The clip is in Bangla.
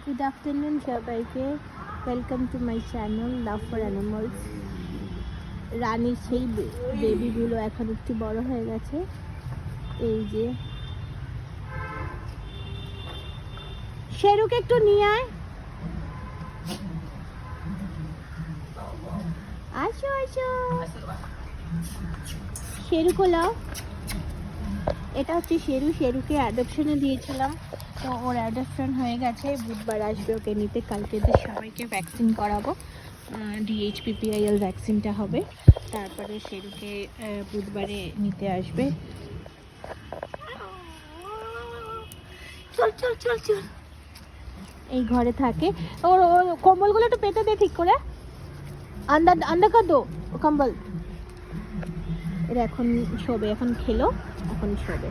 গুড আফটারনুন সবাইকে, welcome to my channel love for animals. রানীর সেই বেবিগুলো এখন একটু বড় হয়ে গেছে। এই যে শেরুকে একটু নিয়ে আয়, আসো আসো, শেরু কোলাও। এটা হচ্ছে শেরু, শেরুকে অ্যাডপশনে দিয়েছিলাম, তো ওর অ্যাডপশন হয়ে গেছে। বুধবার আসবে ওকে নিতে। কালকে যে সবাইকে ভ্যাকসিন করাবো, DHPPIL ভ্যাকসিনটা হবে, তারপরে শেরুকে বুধবারে নিতে আসবে। চল চল চল চল, এই ঘরে থাকে। ওর ওর কম্বলগুলো একটু পেতে দে ঠিক করে, আন্ডার আন্ডার কর দো কম্বল। এর এখন শোবে, এখন খেলো, এখন শোবে।